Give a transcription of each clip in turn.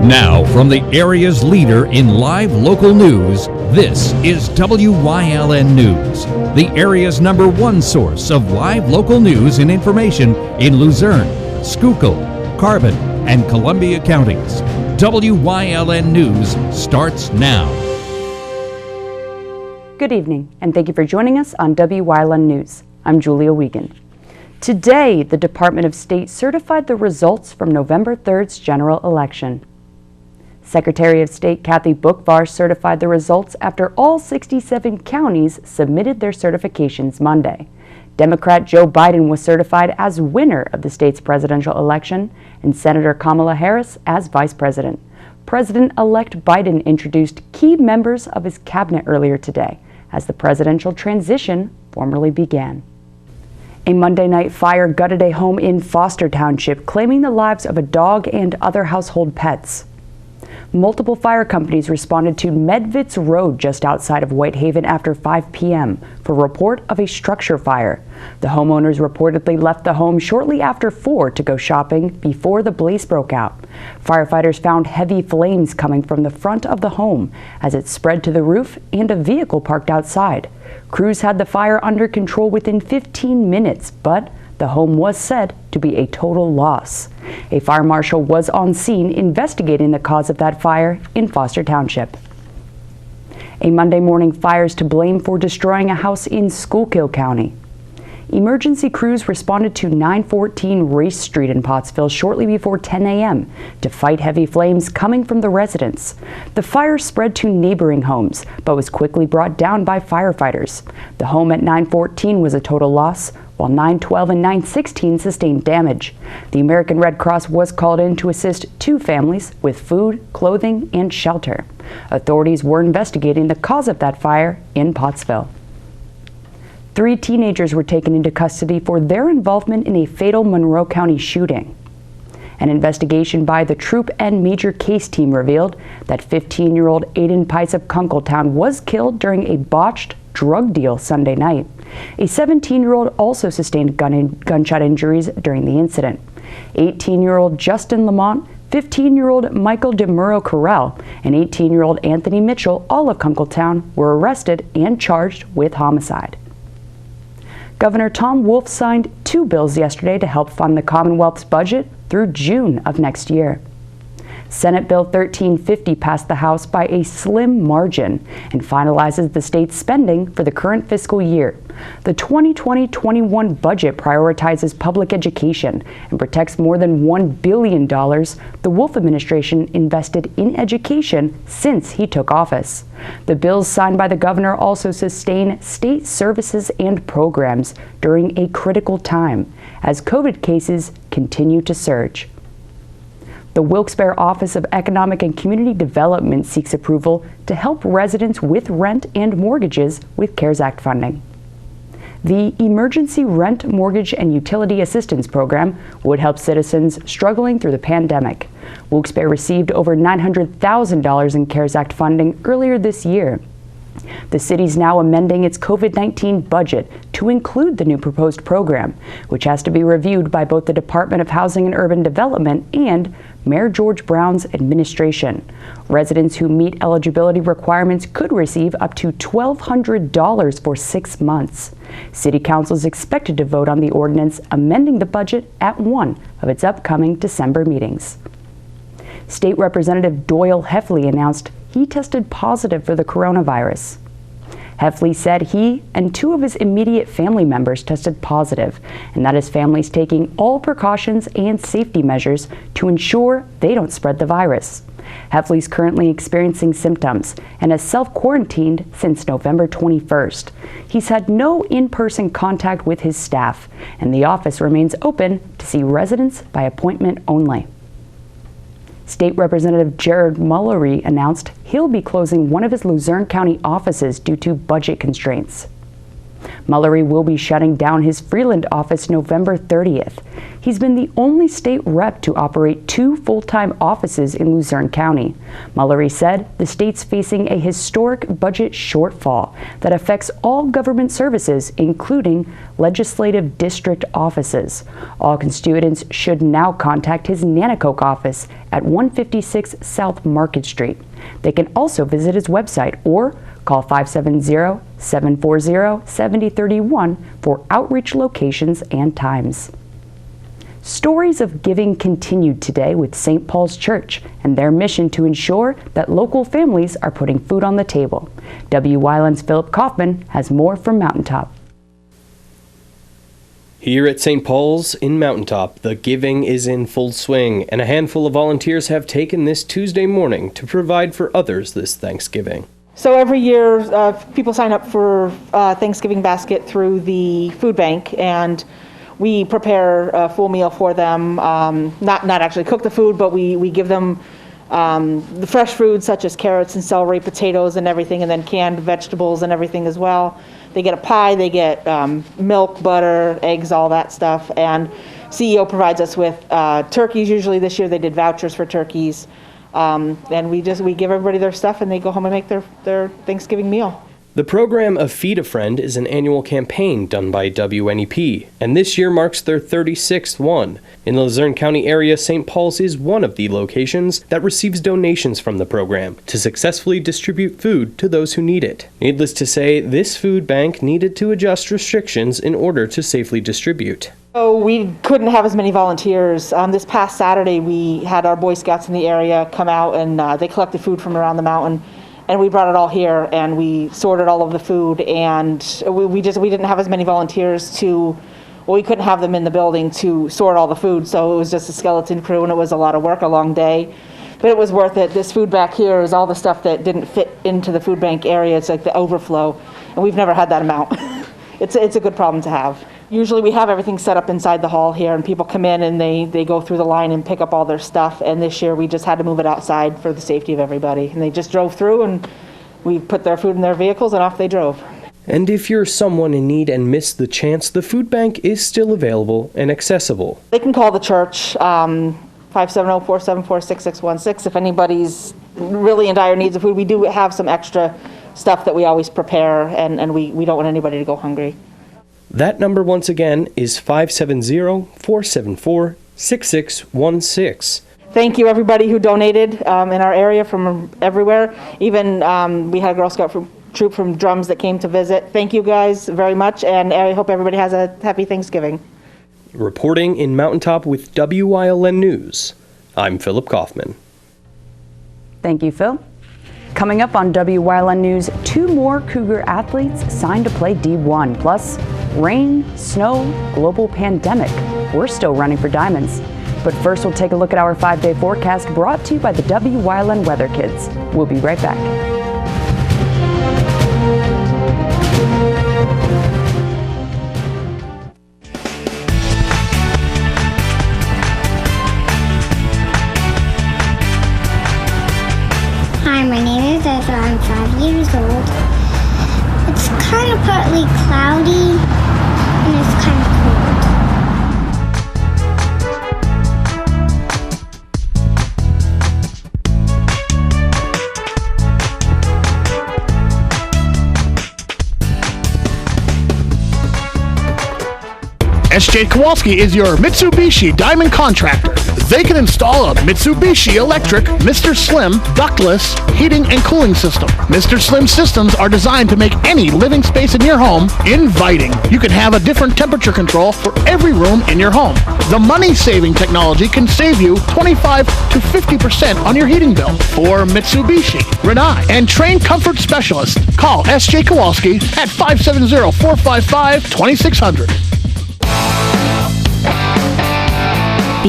Now, from the area's leader in live local news, this is WYLN News, the area's #1 source of live local news and information in Luzerne, Schuylkill, Carbon, and Columbia counties. WYLN News starts now. Good evening, and thank you for joining us on WYLN News. I'm Julia Wiegand. Today, the Department of State certified the results from November 3rd's general election. Secretary of State Kathy Boockvar certified the results after all 67 counties submitted their certifications Monday. Democrat Joe Biden was certified as winner of the state's presidential election, and Senator Kamala Harris as vice president. President-elect Biden introduced key members of his cabinet earlier today as the presidential transition formally began. A Monday night fire gutted a home in Foster Township, claiming the lives of a dog and other household pets. Multiple fire companies responded to Medvitz Road just outside of Whitehaven after 5 p.m. for report of a structure fire. The homeowners reportedly left the home shortly after 4 to go shopping before the blaze broke out. Firefighters found heavy flames coming from the front of the home as it spread to the roof and a vehicle parked outside. Crews had the fire under control within 15 minutes, but the home was said to be a total loss. A fire marshal was on scene investigating the cause of that fire in Foster Township. A Monday morning fire is to blame for destroying a house in Schuylkill County. Emergency crews responded to 914 Race Street in Pottsville shortly before 10 a.m. to fight heavy flames coming from the residents. The fire spread to neighboring homes, but was quickly brought down by firefighters. The home at 914 was a total loss, while 912 and 916 sustained damage. The American Red Cross was called in to assist 2 families with food, clothing, and shelter. Authorities were investigating the cause of that fire in Pottsville. 3 teenagers were taken into custody for their involvement in a fatal Monroe County shooting. An investigation by the Troop and Major Case Team revealed that 15-year-old Aiden Pice of Kunkletown was killed during a botched drug deal Sunday night. A 17-year-old also sustained gunshot injuries during the incident. 18-year-old Justin Lamont, 15-year-old Michael DeMuro Carell, and 18-year-old Anthony Mitchell, all of Kunkletown, were arrested and charged with homicide. Governor Tom Wolf signed 2 bills yesterday to help fund the Commonwealth's budget through June of next year. Senate Bill 1350 passed the House by a slim margin and finalizes the state's spending for the current fiscal year. The 2020-21 budget prioritizes public education and protects more than $1 billion the Wolf administration invested in education since he took office. The bills signed by the governor also sustain state services and programs during a critical time as COVID cases continue to surge. The Wilkes-Barre Office of Economic and Community Development seeks approval to help residents with rent and mortgages with CARES Act funding. The Emergency Rent, Mortgage, and Utility Assistance Program would help citizens struggling through the pandemic. Wilkes-Barre received over $900,000 in CARES Act funding earlier this year. The city's now amending its COVID-19 budget to include the new proposed program, which has to be reviewed by both the Department of Housing and Urban Development and Mayor George Brown's administration. Residents who meet eligibility requirements could receive up to $1,200 for 6 months. City Council is expected to vote on the ordinance amending the budget at one of its upcoming December meetings. State Representative Doyle Heffley announced he tested positive for the coronavirus. Heffley said he and 2 of his immediate family members tested positive, and that his family is taking all precautions and safety measures to ensure they don't spread the virus. Heffley is currently experiencing symptoms and has self-quarantined since November 21st. He's had no in-person contact with his staff, and the office remains open to see residents by appointment only. State Representative Jared Mullery announced he'll be closing one of his Luzerne County offices due to budget constraints. Mullery will be shutting down his Freeland office November 30th. He's been the only state rep to operate 2 full-time offices in Luzerne County. Mullery said the state's facing a historic budget shortfall that affects all government services, including legislative district offices. All constituents should now contact his Nanticoke office at 156 South Market Street. They can also visit his website or call 570-740-7031 for outreach locations and times. Stories of giving continued today with St. Paul's Church and their mission to ensure that local families are putting food on the table. Wyln's Philip Kaufman has more from Mountaintop. Here at St. Paul's in Mountaintop, the giving is in full swing, and a handful of volunteers have taken this Tuesday morning to provide for others this Thanksgiving. So every year, people sign up for Thanksgiving basket through the food bank, and we prepare a full meal for them. Not actually cook the food, but we give them the fresh foods such as carrots and celery, potatoes and everything, and then canned vegetables and everything as well. They get a pie, they get milk, butter, eggs, all that stuff. And CEO provides us with turkeys. Usually this year they did vouchers for turkeys. And we give everybody their stuff and they go home and make their Thanksgiving meal. The program of Feed a Friend is an annual campaign done by WNEP, and this year marks their 36th one. In the Luzerne County area, St. Paul's is one of the locations that receives donations from the program to successfully distribute food to those who need it. Needless to say, this food bank needed to adjust restrictions in order to safely distribute. So we couldn't have as many volunteers. This past Saturday, we had our Boy Scouts in the area come out and they collected food from around the mountain. And we brought it all here and we sorted all of the food, and we didn't have as many volunteers we couldn't have them in the building to sort all the food, so it was just a skeleton crew and it was a lot of work, a long day. But it was worth it. This food back here is all the stuff that didn't fit into the food bank area. It's like the overflow, and we've never had that amount. It's a good problem to have. Usually we have everything set up inside the hall here, and people come in and they go through the line and pick up all their stuff, and this year we just had to move it outside for the safety of everybody. And they just drove through and we put their food in their vehicles and off they drove. And if you're someone in need and missed the chance, the food bank is still available and accessible. They can call the church, 570-474-6616 if anybody's really in dire needs of food. We do have some extra stuff that we always prepare, and we don't want anybody to go hungry. That number once again is 570-474-6616. Thank you everybody who donated in our area from everywhere. Even we had a Girl Scout troop from Drums that came to visit. Thank you guys very much, and I hope everybody has a happy Thanksgiving. Reporting in Mountaintop with Wyln News, I'm Philip Kaufman. Thank you, Phil. Coming up on Wyln News, 2 more Cougar athletes signed to play D1. Plus, rain, snow, global pandemic. We're still running for diamonds. But first, we'll take a look at our 5-day forecast brought to you by the Wyln Weather Kids. We'll be right back. Hi, my name is Ezra. I'm 5 years old. It's kind of partly cloudy and it's kind of cold. SJ Kowalski is your Mitsubishi Diamond Contractor. They can install a Mitsubishi electric Mr. Slim ductless heating and cooling system. Mr. Slim systems are designed to make any living space in your home inviting. You can have a different temperature control for every room in your home. The money-saving technology can save you 25 to 50% on your heating bill. For Mitsubishi, Renai, and trained comfort specialists, call SJ Kowalski at 570-455-2600.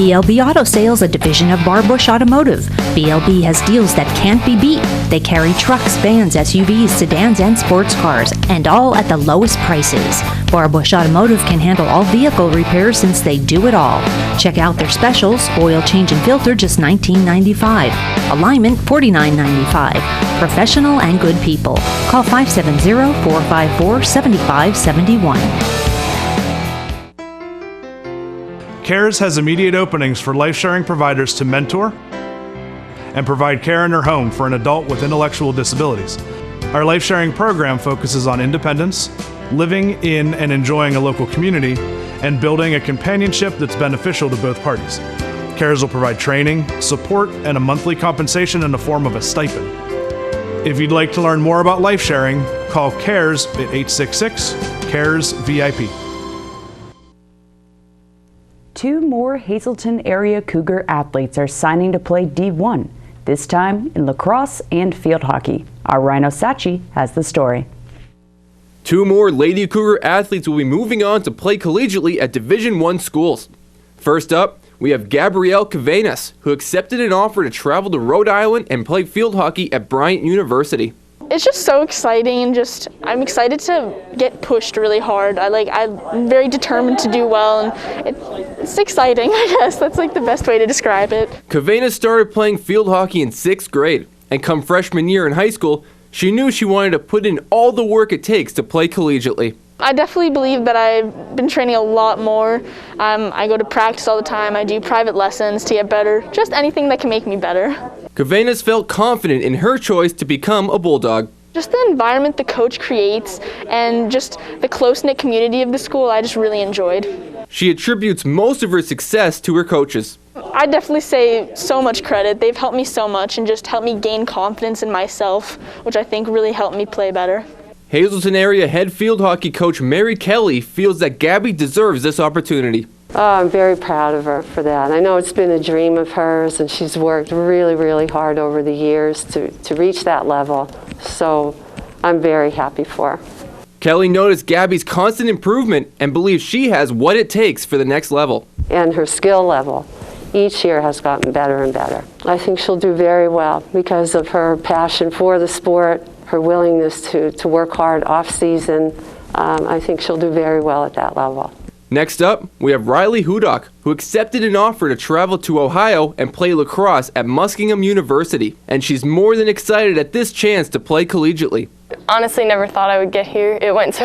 BLB Auto Sales, a division of Bar Bush Automotive. BLB has deals that can't be beat. They carry trucks, vans, SUVs, sedans, and sports cars, and all at the lowest prices. Bar Bush Automotive can handle all vehicle repairs since they do it all. Check out their specials: oil change and filter, just $19.95. Alignment, $49.95. Professional and good people. Call 570-454-7571. CARES has immediate openings for life-sharing providers to mentor and provide care in their home for an adult with intellectual disabilities. Our life-sharing program focuses on independence, living in and enjoying a local community, and building a companionship that's beneficial to both parties. CARES will provide training, support, and a monthly compensation in the form of a stipend. If you'd like to learn more about life sharing, call CARES at 866-CARES-VIP. 2 more Hazleton area Cougar athletes are signing to play D1, this time in lacrosse and field hockey. Our Rhino Sachi has the story. 2 more Lady Cougar athletes will be moving on to play collegiately at Division I schools. First up, we have Gabrielle Cavanas, who accepted an offer to travel to Rhode Island and play field hockey at Bryant University. It's just so exciting, and I'm excited to get pushed really hard. I'm very determined to do well, and it's exciting, I guess. That's like the best way to describe it. Cavanas started playing field hockey in 6th grade, and come freshman year in high school, she knew she wanted to put in all the work it takes to play collegiately. I definitely believe that I've been training a lot more. I go to practice all the time. I do private lessons to get better. Just anything that can make me better. Cavanas felt confident in her choice to become a Bulldog. Just the environment the coach creates and just the close-knit community of the school, I just really enjoyed. She attributes most of her success to her coaches. I definitely say so much credit. They've helped me so much and just helped me gain confidence in myself, which I think really helped me play better. Hazleton area head field hockey coach Mary Kelly feels that Gabby deserves this opportunity. I'm very proud of her for that. I know it's been a dream of hers, and she's worked really, really hard over the years to reach that level. So I'm very happy for her. Kelly noticed Gabby's constant improvement and believes she has what it takes for the next level. And her skill level each year has gotten better and better. I think she'll do very well because of her passion for the sport, her willingness to work hard off season. I think she'll do very well at that level. Next up, we have Riley Hudock, who accepted an offer to travel to Ohio and play lacrosse at Muskingum University, and she's more than excited at this chance to play collegiately. Honestly, never thought I would get here. It went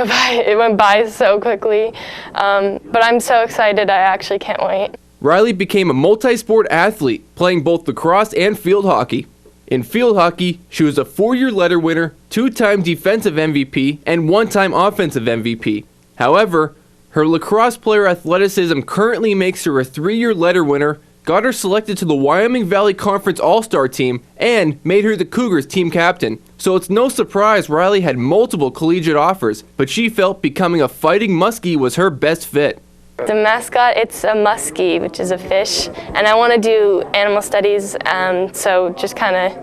by so quickly, but I'm so excited. I actually can't wait. Riley became a multi-sport athlete, playing both lacrosse and field hockey. In field hockey, she was a 4-year letter winner, 2-time defensive MVP, and 1-time offensive MVP. However, her lacrosse player athleticism currently makes her a 3-year letter winner, got her selected to the Wyoming Valley Conference All-Star team, and made her the Cougars team captain. So it's no surprise Riley had multiple collegiate offers, but she felt becoming a fighting muskie was her best fit. The mascot, it's a muskie, which is a fish, and I want to do animal studies, so just kind of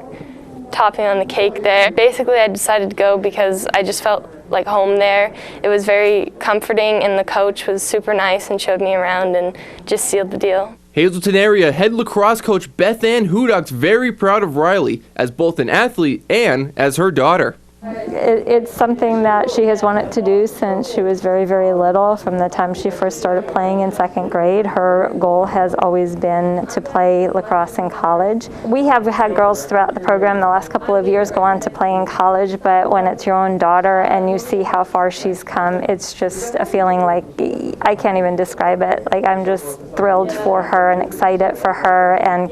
topping on the cake there. Basically, I decided to go because I just felt like home there. It was very comforting, and the coach was super nice and showed me around and just sealed the deal. Hazleton area head lacrosse coach Beth Ann Hudock's very proud of Riley as both an athlete and as her daughter. It's something that she has wanted to do since she was very, very little. From the time she first started playing in 2nd grade, her goal has always been to play lacrosse in college. We have had girls throughout the program the last couple of years go on to play in college, but when it's your own daughter and you see how far she's come, it's just a feeling like I can't even describe it. Like, I'm just thrilled for her and excited for her and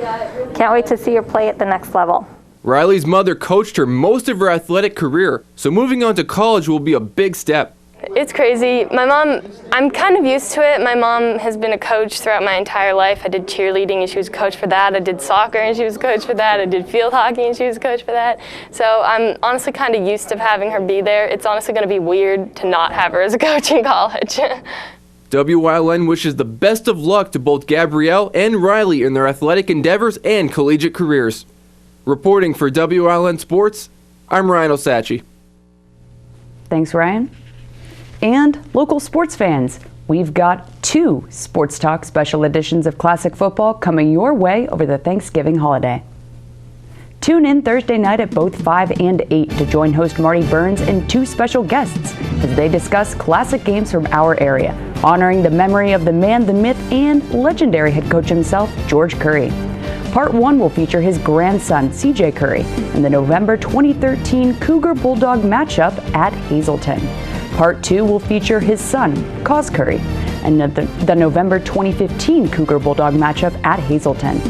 can't wait to see her play at the next level. Riley's mother coached her most of her athletic career, so moving on to college will be a big step. It's crazy. My mom, I'm kind of used to it. My mom has been a coach throughout my entire life. I did cheerleading and she was a coach for that. I did soccer and she was a coach for that. I did field hockey and she was a coach for that. So I'm honestly kind of used to having her be there. It's honestly going to be weird to not have her as a coach in college. Wyln wishes the best of luck to both Gabrielle and Riley in their athletic endeavors and collegiate careers. Reporting for Wyln Sports, I'm Ryan Osachi. Thanks, Ryan. And local sports fans, We've got 2 Sports Talk special editions of Classic Football coming your way over the Thanksgiving holiday. Tune in Thursday night at both 5 and 8 to join host Marty Burns and 2 special guests as they discuss classic games from our area, honoring the memory of the man, the myth, and legendary head coach himself, George Curry. Part 1 will feature his grandson, CJ Curry, in the November 2013 Cougar Bulldog matchup at Hazleton. Part 2 will feature his son, Cause Curry, and the November 2015 Cougar Bulldog matchup at Hazleton.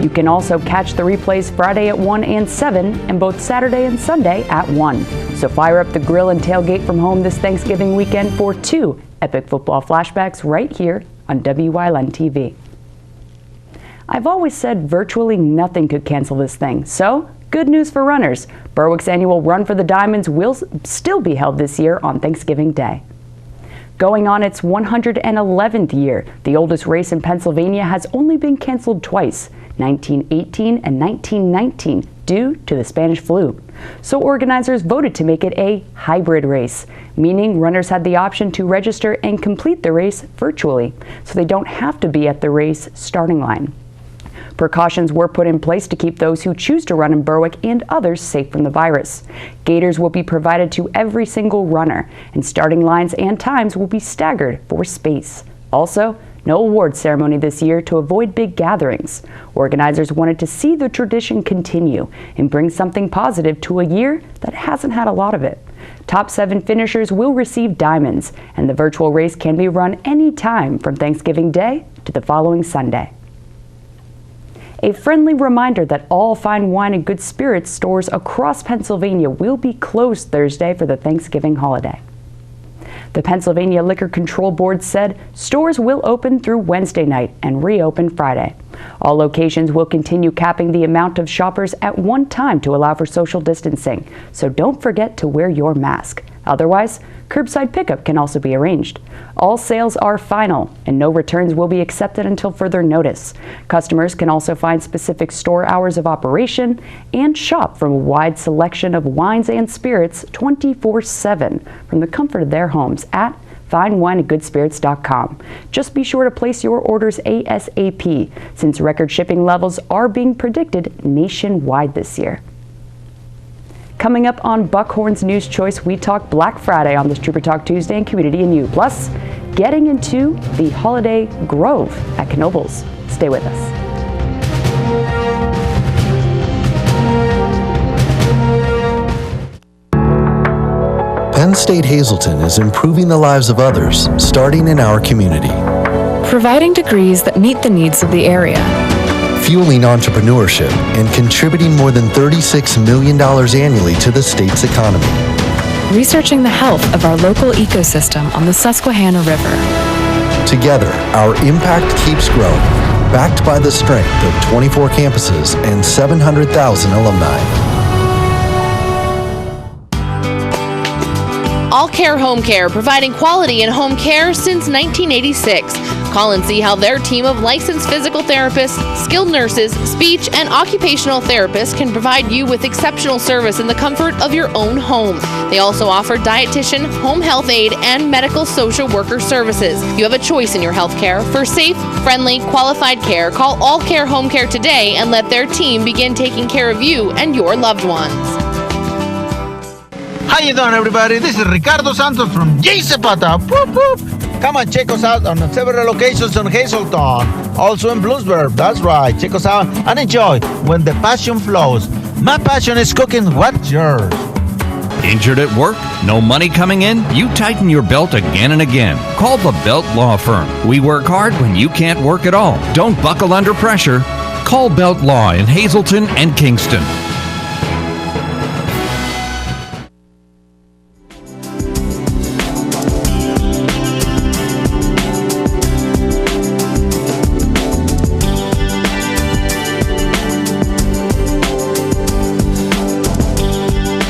You can also catch the replays Friday at 1 and 7 and both Saturday and Sunday at 1. So fire up the grill and tailgate from home this Thanksgiving weekend for 2 epic football flashbacks right here on Wyln TV. I've always said virtually nothing could cancel this thing, so good news for runners. Berwick's annual Run for the Diamonds will still be held this year on Thanksgiving Day. Going on its 111th year, the oldest race in Pennsylvania has only been canceled twice, 1918 and 1919, due to the Spanish flu. So organizers voted to make it a hybrid race, meaning runners had the option to register and complete the race virtually, so they don't have to be at the race starting line. Precautions were put in place to keep those who choose to run in Berwick and others safe from the virus. Gaiters will be provided to every single runner, and starting lines and times will be staggered for space. Also, no award ceremony this year to avoid big gatherings. Organizers wanted to see the tradition continue and bring something positive to a year that hasn't had a lot of it. Top 7 finishers will receive diamonds, and the virtual race can be run any time from Thanksgiving Day to the following Sunday. A friendly reminder that all fine wine and good spirits stores across Pennsylvania will be closed Thursday for the Thanksgiving holiday. The Pennsylvania Liquor Control Board said stores will open through Wednesday night and reopen Friday. All locations will continue capping the amount of shoppers at one time to allow for social distancing, so don't forget to wear your mask. Otherwise, curbside pickup can also be arranged. All sales are final, and no returns will be accepted until further notice. Customers can also find specific store hours of operation and shop from a wide selection of wines and spirits 24/7 from the comfort of their homes at finewineandgoodspirits.com. Just be sure to place your orders ASAP, since record shipping levels are being predicted nationwide this year. Coming up on Buckhorn's News Choice, we talk Black Friday on this Trooper Talk Tuesday and Community and You. Plus, getting into the holiday grove at Knoebels. Stay with us. Penn State Hazleton is improving the lives of others, starting in our community. Providing degrees that meet the needs of the area. Fueling entrepreneurship and contributing more than $36 million annually to the state's economy. Researching the health of our local ecosystem on the Susquehanna River. Together, our impact keeps growing, backed by the strength of 24 campuses and 700,000 alumni. All Care Home Care, providing quality in home care since 1986. Call and see how their team of licensed physical therapists, skilled nurses, speech, and occupational therapists can provide you with exceptional service in the comfort of your own home. They also offer dietitian, home health aide, and medical social worker services. You have a choice in your health care. For safe, friendly, qualified care, call All Care Home Care today and let their team begin taking care of you and your loved ones. How you doing, everybody? This is Ricardo Santos from J. Zapata. Whoop, whoop. Come and check us out on several locations on Hazleton, also in Bloomsburg. That's right. Check us out and enjoy when the passion flows. My passion is cooking. What's yours? Injured at work? No money coming in? You tighten your belt again and again. Call the Belt Law Firm. We work hard when you can't work at all. Don't buckle under pressure. Call Belt Law in Hazleton and Kingston.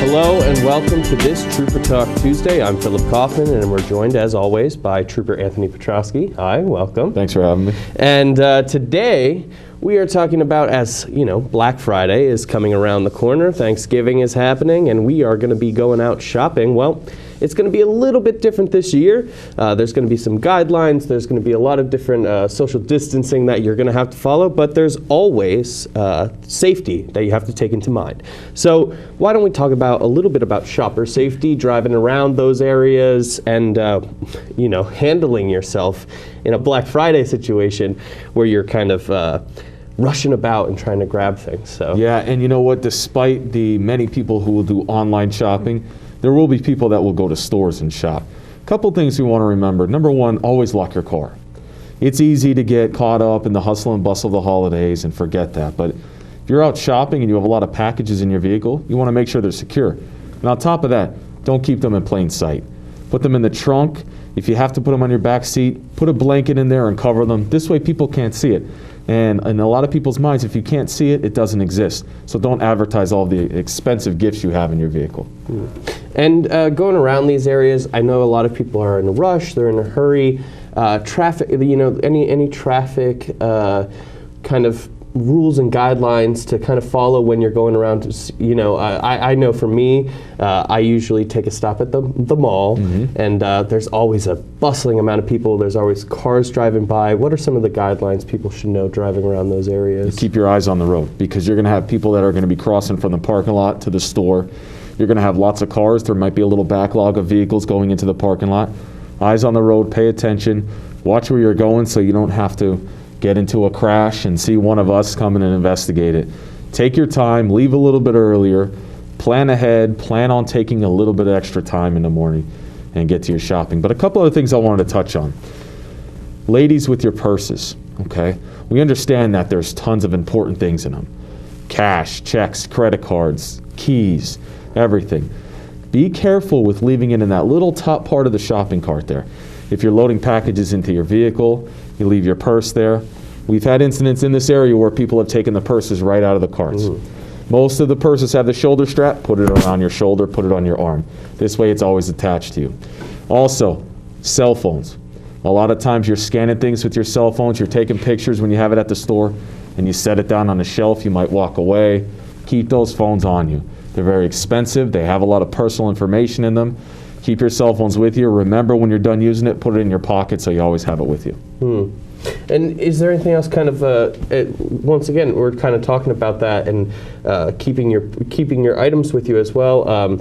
Hello and welcome to this Trooper Talk Tuesday. I'm Philip Kaufman, and we're joined, as always, by Trooper Anthony Petrosky. Hi, welcome. Thanks for having me. And today we are talking about, as you know, Black Friday is coming around the corner. Thanksgiving is happening, and we are going to be going out shopping. Well, It's going to be a little bit different this year. There's going to be some guidelines. There's going to be a lot of different social distancing that you're going to have to follow, but there's always safety that you have to take into mind. So why don't we talk about a little bit about shopper safety, driving around those areas, and handling yourself in a Black Friday situation where you're kind of rushing about and trying to grab things. So yeah, and you know what? Despite the many people who will do online shopping, there will be people that will go to stores and shop. A couple things we want to remember. Number one, always lock your car. It's easy to get caught up in the hustle and bustle of the holidays and forget that. But if you're out shopping and you have a lot of packages in your vehicle, you want to make sure they're secure. And on top of that, don't keep them in plain sight. Put them in the trunk. If you have to put them on your back seat, put a blanket in there and cover them. This way people can't see it. And in a lot of people's minds, if you can't see it, it doesn't exist. So don't advertise all the expensive gifts you have in your vehicle. And going around these areas, I know a lot of people are in a rush, they're in a hurry. Traffic, any traffic kind of rules and guidelines to kind of follow when you're going around. I know for me, I usually take a stop at the mall, and there's always a bustling amount of people. There's always cars driving by. What are some of the guidelines people should know driving around those areas? Keep your eyes on the road, because you're going to have people that are going to be crossing from the parking lot to the store. You're going to have lots of cars. There might be a little backlog of vehicles going into the parking lot. Eyes on the road, pay attention, watch where you're going so you don't have to get into a crash and see one of us come in and investigate it. Take your time, leave a little bit earlier, plan ahead, plan on taking a little bit of extra time in the morning and get to your shopping. But a couple other things I wanted to touch on. Ladies, with your purses, okay? We understand that there's tons of important things in them. Cash, checks, credit cards, keys, everything. Be careful with leaving it in that little top part of the shopping cart there. If you're loading packages into your vehicle, you leave your purse there. We've had incidents in this area where people have taken the purses right out of the carts. Most of the purses have the shoulder strap. Put it around your shoulder, put it on your arm. This way it's always attached to you. Also, cell phones. A lot of times you're scanning things with your cell phones, you're taking pictures when you have it at the store, and you set it down on the shelf, you might walk away. Keep those phones on you. They're very expensive, they have a lot of personal information in them. Keep your cell phones with you. Remember, when you're done using it, put it in your pocket so you always have it with you. And is there anything else kind of, once again, we're kind of talking about that and keeping your items with you as well.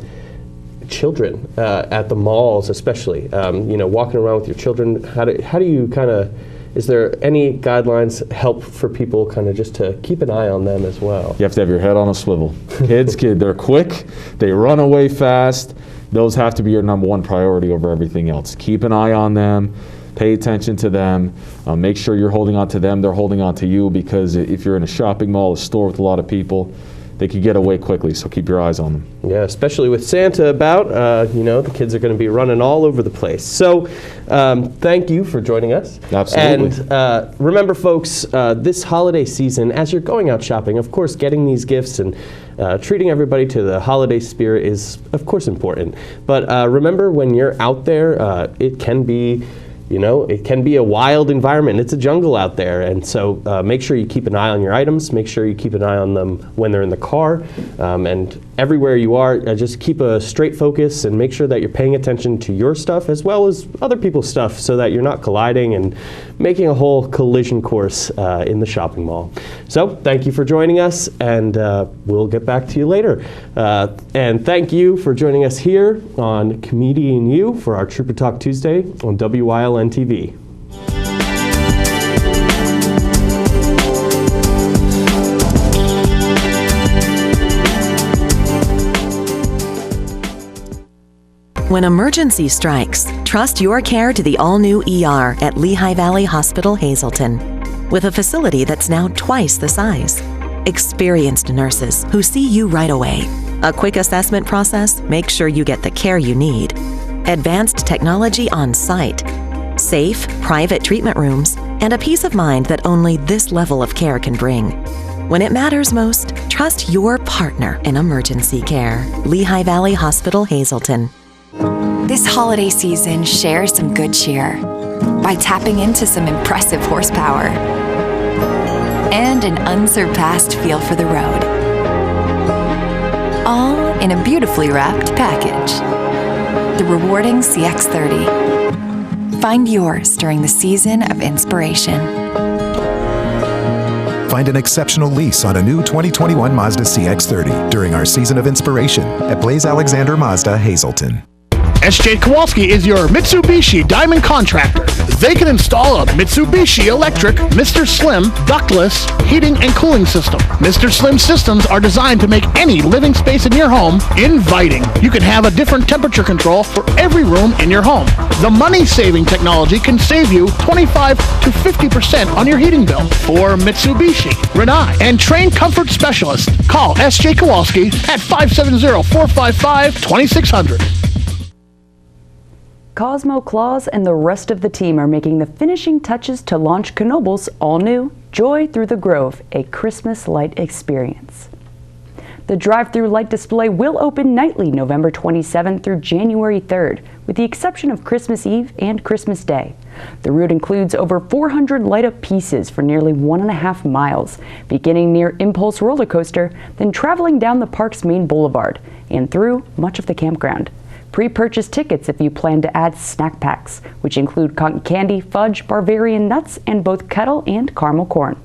Children at the malls especially, walking around with your children, how do you kind of, is there any guidelines help for people kind of just to keep an eye on them as well? You have to have your head on a swivel. Kids, they're quick, they run away fast. Those have to be your number one priority over everything else. Keep an eye on them, pay attention to them, make sure you're holding on to them, they're holding on to you, because if you're in a shopping mall, a store with a lot of people, they could get away quickly, so keep your eyes on them. Yeah, especially with Santa about, the kids are going to be running all over the place. So thank you for joining us. Absolutely. And remember, folks, this holiday season, as you're going out shopping, of course, getting these gifts and treating everybody to the holiday spirit is, of course, important. But remember, when you're out there, it can be a wild environment. It's a jungle out there. And so make sure you keep an eye on your items. Make sure you keep an eye on them when they're in the car. And everywhere you are, just keep a straight focus and make sure that you're paying attention to your stuff as well as other people's stuff so that you're not colliding and making a whole collision course in the shopping mall. So thank you for joining us, and we'll get back to you later. And thank you for joining us here on Comedian U for our Trooper Talk Tuesday on Wyln TV. When emergency strikes, trust your care to the all-new ER at Lehigh Valley Hospital, Hazleton. With a facility that's now twice the size. Experienced nurses who see you right away. A quick assessment process makes sure you get the care you need. Advanced technology on site. Safe, private treatment rooms, and a peace of mind that only this level of care can bring. When it matters most, trust your partner in emergency care. Lehigh Valley Hospital, Hazleton. This holiday season, share some good cheer by tapping into some impressive horsepower and an unsurpassed feel for the road. All in a beautifully wrapped package. the rewarding CX-30. Find yours during the season of inspiration. Find an exceptional lease on a new 2021 Mazda CX-30 during our season of inspiration at Blaze Alexander Mazda, Hazleton. SJ Kowalski is your Mitsubishi Diamond Contractor. They can install a Mitsubishi electric Mr. Slim ductless heating and cooling system. Mr. Slim systems are designed to make any living space in your home inviting. You can have a different temperature control for every room in your home. The money-saving technology can save you 25 to 50% on your heating bill. For Mitsubishi, Rinnai, and trained comfort specialists, call SJ Kowalski at 570-455-2600. Cosmo Claus and the rest of the team are making the finishing touches to launch Knobel's all-new Joy Through the Grove, a Christmas light experience. The drive-through light display will open nightly November 27th through January 3rd, with the exception of Christmas Eve and Christmas Day. The route includes over 400 light-up pieces for nearly 1.5 miles, beginning near Impulse Roller Coaster, then traveling down the park's main boulevard and through much of the campground. Pre-purchase tickets if you plan to add snack packs, which include cotton candy, fudge, Bavarian nuts, and both kettle and caramel corn.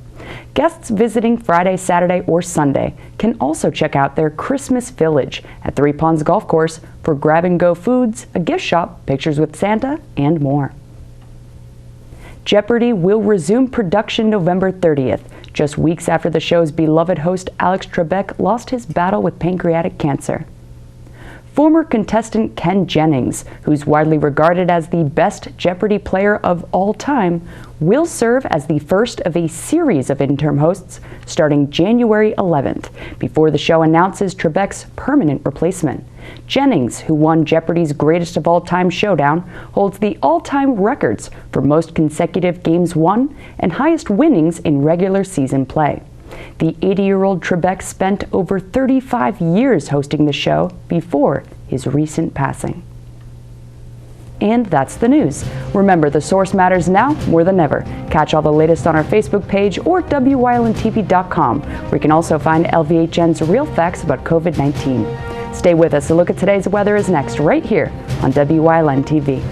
Guests visiting Friday, Saturday, or Sunday can also check out their Christmas Village at Three Ponds Golf Course for grab-and-go foods, a gift shop, pictures with Santa, and more. Jeopardy will resume production November 30th, just weeks after the show's beloved host Alex Trebek lost his battle with pancreatic cancer. Former contestant Ken Jennings, who's widely regarded as the best Jeopardy player of all time, will serve as the first of a series of interim hosts starting January 11th, before the show announces Trebek's permanent replacement. Jennings, who won Jeopardy's greatest of all time showdown, holds the all-time records for most consecutive games won and highest winnings in regular season play. The 80-year-old Trebek spent over 35 years hosting the show before his recent passing. And that's the news. Remember, the source matters now more than ever. Catch all the latest on our Facebook page or WYLNTV.com, where you can also find LVHN's real facts about COVID-19. Stay with us. A look at today's weather is next, right here on WYLN TV.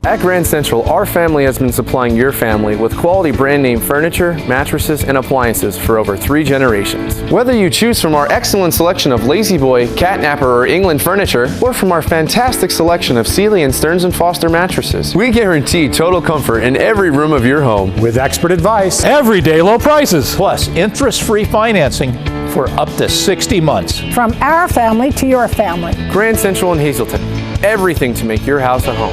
At Grand Central, our family has been supplying your family with quality brand name furniture, mattresses, and appliances for over 3 generations. Whether you choose from our excellent selection of Lazy Boy, Catnapper, or England furniture, or from our fantastic selection of Sealy and Stearns & Foster mattresses, we guarantee total comfort in every room of your home. With expert advice, everyday low prices, plus interest-free financing for up to 60 months. From our family to your family. Grand Central in Hazleton. Everything to make your house a home.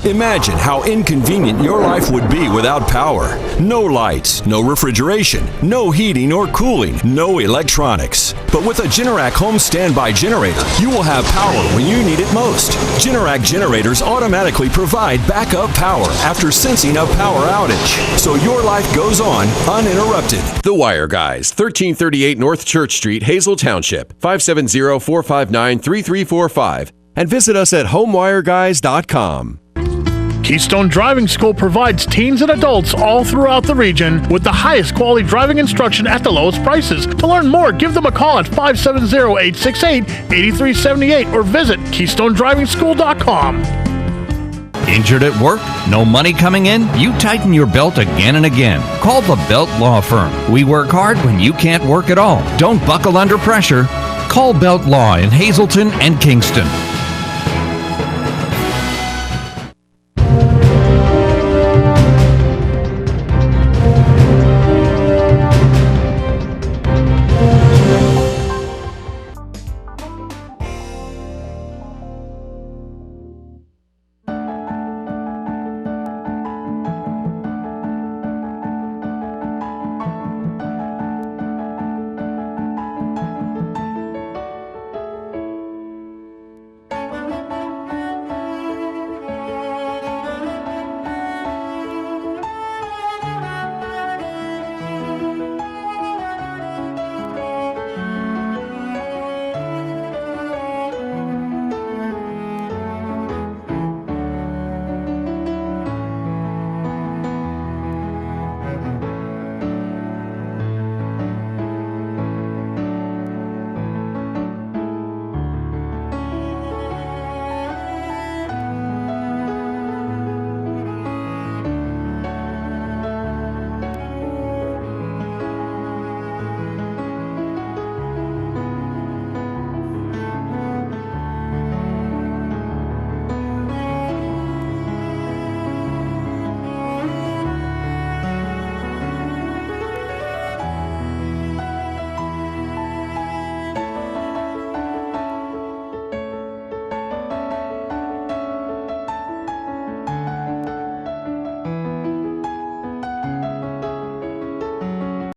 Imagine how inconvenient your life would be without power. No lights, no refrigeration, no heating or cooling, no electronics. But with a Generac home standby generator, you will have power when you need it most. Generac generators automatically provide backup power after sensing a power outage, so your life goes on uninterrupted. The Wire Guys, 1338 North Church Street, Hazel Township, 570-459-3345, and visit us at homewireguys.com. Keystone Driving School provides teens and adults all throughout the region with the highest quality driving instruction at the lowest prices. To learn more, give them a call at 570-868-8378 or visit KeystoneDrivingSchool.com. Injured at work? No money coming in? You tighten your belt again and again. Call the Belt Law Firm. We work hard when you can't work at all. Don't buckle under pressure. Call Belt Law in Hazleton and Kingston.